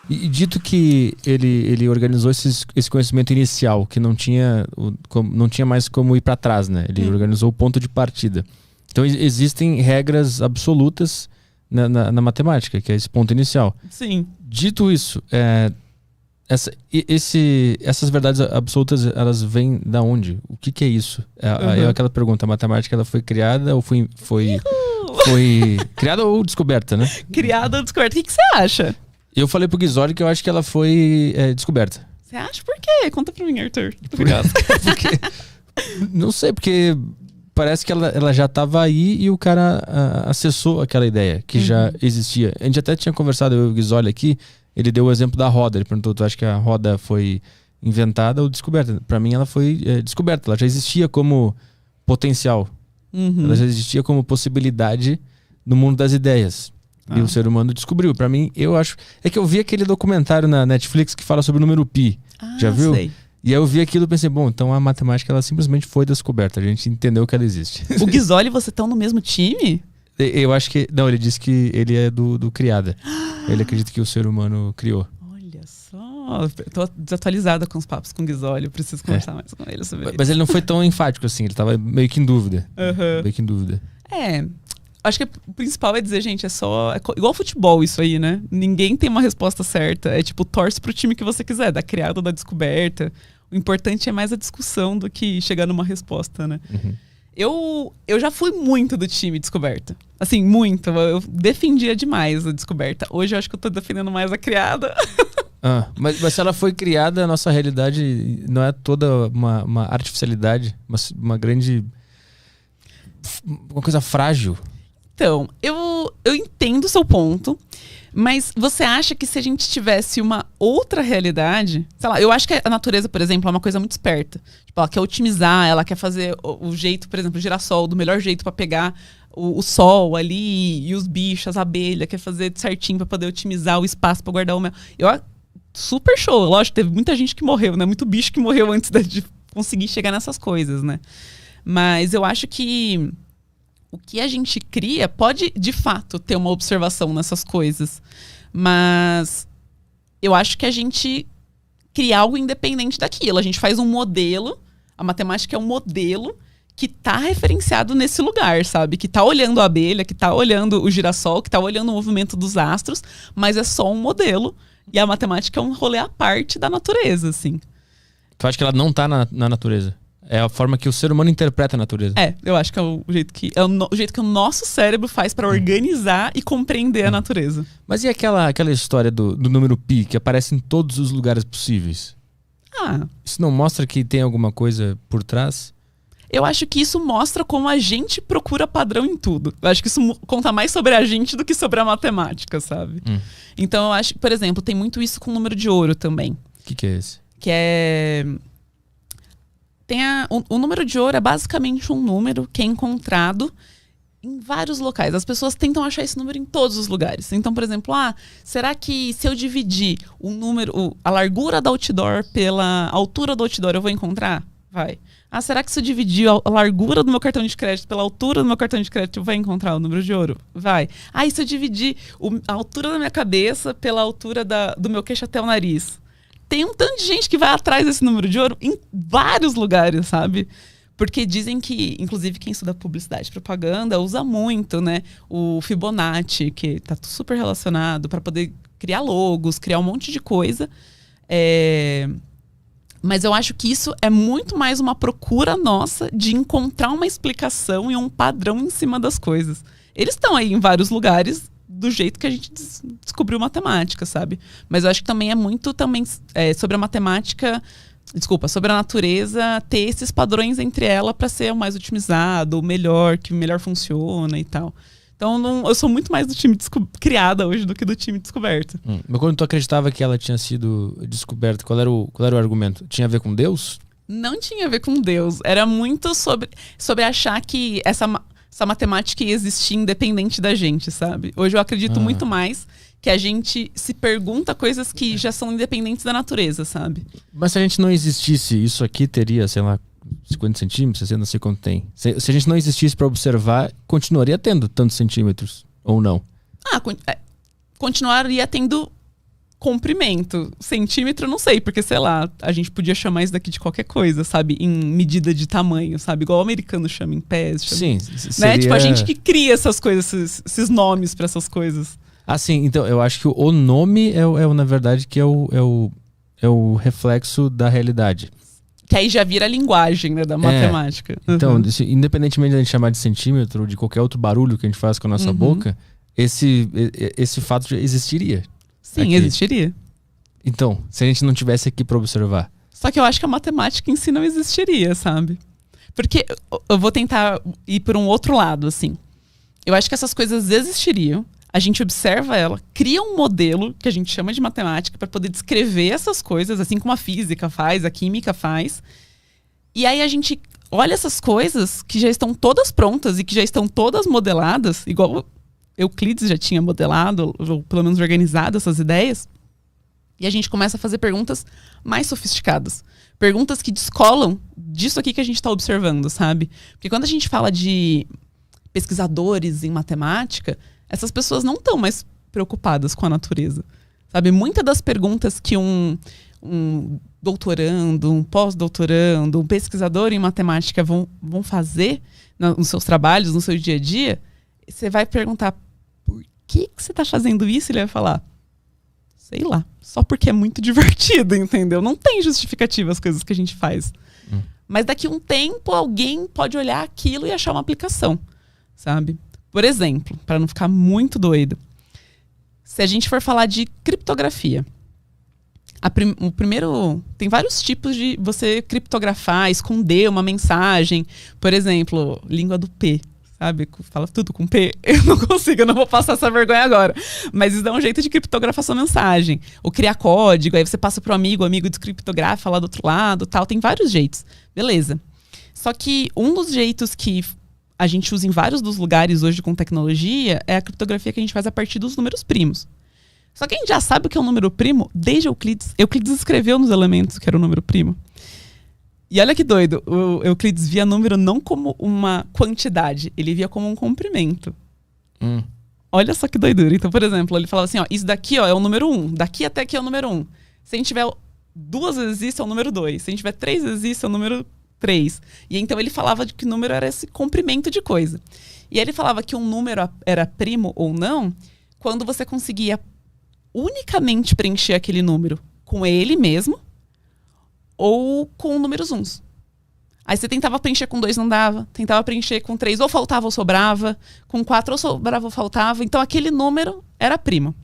E dito que ele organizou esse conhecimento inicial, que não tinha mais como ir para trás, né? Ele organizou o ponto de partida. Então existem regras absolutas na matemática, que é esse ponto inicial. Sim. Dito isso, essas verdades absolutas, elas vêm da onde? O que é isso? É aquela pergunta, a matemática ela foi criada ou foi criada ou descoberta, né? Criada ou descoberta. O que você acha? Eu falei pro Guizoli que eu acho que ela foi descoberta. Você acha por quê? Conta pra mim, Arthur. Obrigado. Não sei, porque parece que ela já estava aí e o cara acessou aquela ideia que já existia. A gente até tinha conversado, eu e o Guizoli aqui, ele deu o exemplo da roda. Ele perguntou, tu acha que a roda foi inventada ou descoberta? Pra mim ela foi descoberta, ela já existia como potencial. Ela já existia como possibilidade no mundo das ideias. E o ser humano descobriu. Pra mim, eu acho... É que eu vi aquele documentário na Netflix que fala sobre o número pi. Já viu? Sei. E aí eu vi aquilo e pensei, bom, então a matemática ela simplesmente foi descoberta. A gente entendeu que ela existe. O Guizoli e você estão no mesmo time? Eu acho que... Não, ele disse que ele é do criada. Ele acredita que o ser humano criou. Olha só. Tô desatualizada com os papos com o Guizoli. Eu preciso conversar mais com ele sobre isso. Mas ele não foi tão enfático assim. Ele tava meio que em dúvida. Meio que em dúvida. Acho que o principal é dizer, gente, é igual futebol isso aí, né? Ninguém tem uma resposta certa. É tipo, torce pro time que você quiser, da criada ou da descoberta. O importante é mais a discussão do que chegar numa resposta, né? Eu já fui muito do time descoberta. Assim, muito. Eu defendia demais a descoberta. Hoje eu acho que eu tô defendendo mais a criada. Mas se ela foi criada, a nossa realidade não é toda uma artificialidade, uma grande... uma coisa frágil. Então, eu entendo o seu ponto, mas você acha que se a gente tivesse uma outra realidade... Sei lá, eu acho que a natureza, por exemplo, é uma coisa muito esperta. Tipo, ela quer otimizar, ela quer fazer o jeito, por exemplo, o girassol, do melhor jeito para pegar o sol ali e os bichos, as abelhas, quer fazer certinho para poder otimizar o espaço para guardar o mel. Super show. Lógico, teve muita gente que morreu, né? Muito bicho que morreu antes de conseguir chegar nessas coisas, né? Mas eu acho que o que a gente cria pode, de fato, ter uma observação nessas coisas. Mas eu acho que a gente cria algo independente daquilo. A gente faz um modelo, a matemática é um modelo que está referenciado nesse lugar, sabe? Que está olhando a abelha, que está olhando o girassol, que está olhando o movimento dos astros, mas é só um modelo. E a matemática é um rolê à parte da natureza, assim. Tu acha que ela não está na natureza? É a forma que o ser humano interpreta a natureza. Eu acho que é o jeito que o nosso cérebro faz para organizar e compreender a natureza. Mas e aquela história do número pi, que aparece em todos os lugares possíveis? Isso não mostra que tem alguma coisa por trás? Eu acho que isso mostra como a gente procura padrão em tudo. Eu acho que isso conta mais sobre a gente do que sobre a matemática, sabe? Então eu acho que, por exemplo, tem muito isso com o número de ouro também. O que é esse? Que é... O número de ouro é basicamente um número que é encontrado em vários locais. As pessoas tentam achar esse número em todos os lugares. Então, por exemplo, será que se eu dividir a largura do outdoor pela altura do outdoor, eu vou encontrar? Vai. Será que se eu dividir a largura do meu cartão de crédito pela altura do meu cartão de crédito, eu vou encontrar o número de ouro? Vai. E se eu dividir a altura da minha cabeça pela altura do meu queixo até o nariz? Tem um tanto de gente que vai atrás desse número de ouro em vários lugares, sabe? Porque dizem que, inclusive, quem estuda publicidade e propaganda usa muito, né? O Fibonacci, que tá super relacionado para poder criar logos, criar um monte de coisa. Mas eu acho que isso é muito mais uma procura nossa de encontrar uma explicação e um padrão em cima das coisas. Eles estão aí em vários lugares do jeito que a gente descobriu matemática, sabe? Mas eu acho que também é muito sobre a matemática, sobre a natureza ter esses padrões entre ela para ser o mais otimizado, o melhor, que melhor funciona e tal. Então eu sou muito mais do time criada hoje do que do time descoberto. Mas quando tu acreditava que ela tinha sido descoberta, qual era o argumento? Tinha a ver com Deus? Não tinha a ver com Deus. Era muito sobre achar que essa matemática ia existir independente da gente, sabe? Hoje eu acredito muito mais que a gente se pergunta coisas que já são independentes da natureza, sabe? Mas se a gente não existisse, isso aqui teria, sei lá, 50 centímetros, 60, não sei quanto tem. Se a gente não existisse para observar, continuaria tendo tantos centímetros, ou não? Continuaria tendo comprimento. Centímetro, não sei, porque, sei lá, a gente podia chamar isso daqui de qualquer coisa, sabe? Em medida de tamanho, sabe? Igual o americano chama em pés. Chama, Sim, né? seria... Tipo, a gente que cria essas coisas, esses nomes pra essas coisas. Ah, sim. Então, eu acho que o nome na verdade, que é o reflexo da realidade. Que aí já vira a linguagem, né, da matemática. Então, independentemente de a gente chamar de centímetro ou de qualquer outro barulho que a gente faz com a nossa boca, esse fato já existiria. Sim, aqui. existiria. Então, se a gente não tivesse aqui pra observar. Só que eu acho que a matemática em si não existiria, sabe? Porque eu vou tentar ir por um outro lado, assim. Eu acho que essas coisas existiriam, a gente observa ela, cria um modelo que a gente chama de matemática para poder descrever essas coisas, assim como a física faz, a química faz. E aí a gente olha essas coisas que já estão todas prontas e que já estão todas modeladas, igual Euclides já tinha modelado, ou pelo menos organizado essas ideias. E a gente começa a fazer perguntas mais sofisticadas. Perguntas que descolam disso aqui que a gente está observando, sabe? Porque quando a gente fala de pesquisadores em matemática, essas pessoas não estão mais preocupadas com a natureza, sabe? Muitas das perguntas que um doutorando, um pós-doutorando, um pesquisador em matemática vão fazer nos seus trabalhos, no seu dia a dia, você vai perguntar, por que você está fazendo isso? Ele vai falar, sei lá, só porque é muito divertido, entendeu? Não tem justificativa as coisas que a gente faz. Mas daqui a um tempo, alguém pode olhar aquilo e achar uma aplicação, sabe? Por exemplo, para não ficar muito doido, se a gente for falar de criptografia, o primeiro... Tem vários tipos de você criptografar, esconder uma mensagem. Por exemplo, língua do P. Sabe? Fala tudo com P. Eu não consigo, eu não vou passar essa vergonha agora. Mas isso dá um jeito de criptografar sua mensagem. Ou criar código, aí você passa pro amigo, o amigo descriptografa lá do outro lado, tal. Tem vários jeitos. Beleza. Só que um dos jeitos que a gente usa em vários dos lugares hoje com tecnologia é a criptografia que a gente faz a partir dos números primos. Só que a gente já sabe o que é um número primo desde Euclides. Euclides escreveu nos elementos que era o número primo. E olha que doido, o Euclides via número não como uma quantidade, ele via como um comprimento. Olha só que doidura. Então, por exemplo, ele falava assim, ó, isso daqui ó, é o número 1, daqui até aqui é o número 1. Se a gente tiver 2 vezes isso, é o número 2. Se a gente tiver 3 vezes isso, é o número 3. E então ele falava de que número era esse comprimento de coisa. E ele falava que um número era primo ou não quando você conseguia unicamente preencher aquele número com ele mesmo ou com números uns. Aí você tentava preencher com 2, não dava. Tentava preencher com 3, ou faltava ou sobrava. Com 4, ou sobrava ou faltava. Então aquele número era primo.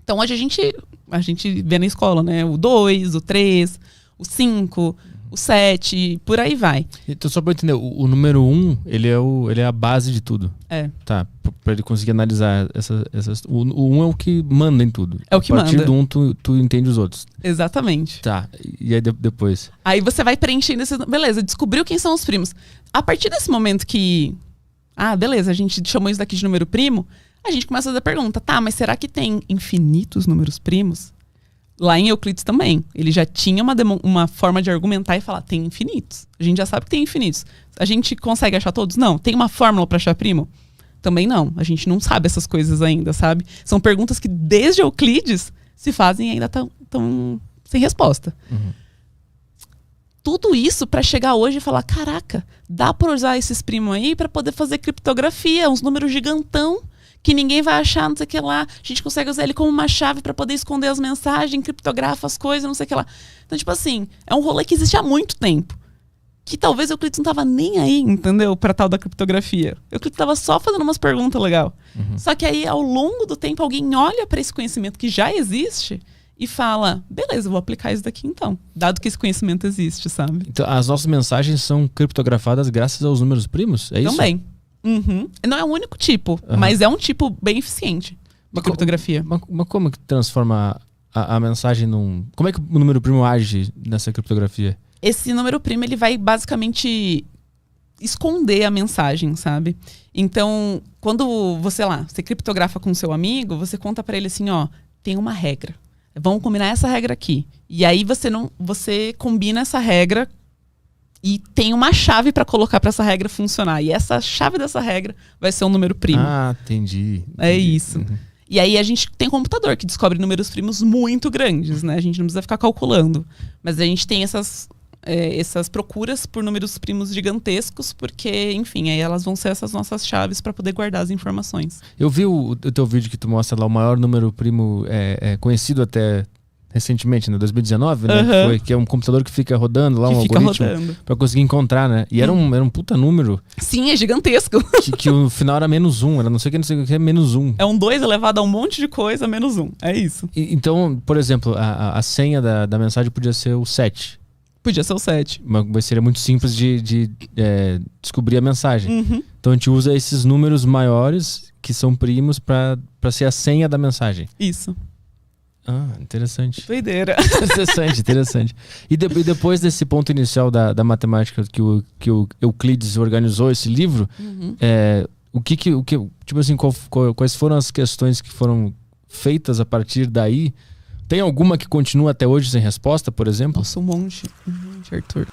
Então hoje a gente vê na escola, né? O 2, o 3, o 5, o 7, por aí vai. Então, só pra eu entender, o número 1, ele é a base de tudo. É. Tá, pra ele conseguir analisar essas... O 1 é o que manda em tudo. É o que manda. A partir do 1, tu entende os outros. Exatamente. Tá, e aí depois? Aí você vai preenchendo esses... Beleza, descobriu quem são os primos. A partir desse momento que... Ah, beleza, a gente chamou isso daqui de número primo, a gente começa a fazer a pergunta, tá, mas será que tem infinitos números primos? Lá em Euclides também. Ele já tinha uma forma de argumentar e falar, tem infinitos. A gente já sabe que tem infinitos. A gente consegue achar todos? Não. Tem uma fórmula para achar primo? Também não. A gente não sabe essas coisas ainda, sabe? São perguntas que desde Euclides se fazem e ainda estão sem resposta. Tudo isso para chegar hoje e falar, caraca, dá para usar esses primos aí para poder fazer criptografia, uns números gigantão que ninguém vai achar, não sei o que lá. A gente consegue usar ele como uma chave para poder esconder as mensagens, criptografa as coisas, não sei o que lá. Então, tipo assim, é um rolê que existe há muito tempo. Que talvez Euclides não tava nem aí, entendeu? Pra tal da criptografia. Euclides tava só fazendo umas perguntas legais. Só que aí, ao longo do tempo, alguém olha para esse conhecimento que já existe e fala, beleza, eu vou aplicar isso daqui então. Dado que esse conhecimento existe, sabe? Então, as nossas mensagens são criptografadas graças aos números primos? É isso? Também. Não é o único tipo, mas é um tipo bem eficiente de criptografia. Mas como que transforma a mensagem num... Como é que o número primo age nessa criptografia? Esse número primo, ele vai basicamente esconder a mensagem, sabe? Então, quando você criptografa com seu amigo, você conta pra ele assim, ó, tem uma regra. Vamos combinar essa regra aqui. E aí você combina essa regra e tem uma chave para colocar para essa regra funcionar. E essa chave dessa regra vai ser um número primo. Ah, entendi. É isso. E aí a gente tem computador que descobre números primos muito grandes, né? A gente não precisa ficar calculando. Mas a gente tem essas procuras por números primos gigantescos, porque, enfim, aí elas vão ser essas nossas chaves para poder guardar as informações. Eu vi o teu vídeo que tu mostra lá o maior número primo conhecido até recentemente, né? 2019, né? Que é um computador que fica rodando lá, um algoritmo para conseguir encontrar, né? E era um puta número. Sim, é gigantesco. Que o final era -1, era não sei o que é -1. É um 2 elevado a um monte de coisa, -1. É isso. Então, por exemplo, a senha da mensagem podia ser o 7. Podia ser o 7. Mas seria muito simples de descobrir a mensagem. Uhum. Então a gente usa esses números maiores, que são primos, para ser a senha da mensagem. Isso. Ah, interessante. Doideira. Interessante. E depois desse ponto inicial da matemática que o Euclides organizou esse livro, tipo assim, quais foram as questões que foram feitas a partir daí? Tem alguma que continua até hoje sem resposta, por exemplo? Nossa, um monte, Arthur.